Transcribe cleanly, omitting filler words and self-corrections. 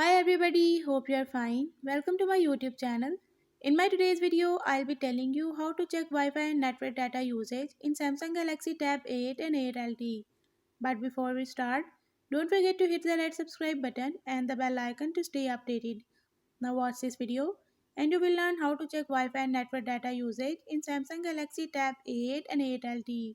Hi everybody, hope you are fine. Welcome to my YouTube channel. In my today's video, I'll be telling you how to check Wi-Fi and network data usage in Samsung Galaxy Tab 8 and 8 LTE. But before we start, don't forget to hit the red subscribe button and the bell icon to stay updated. Now watch this video and you will learn how to check Wi-Fi and network data usage in Samsung Galaxy Tab 8 and 8 LTE.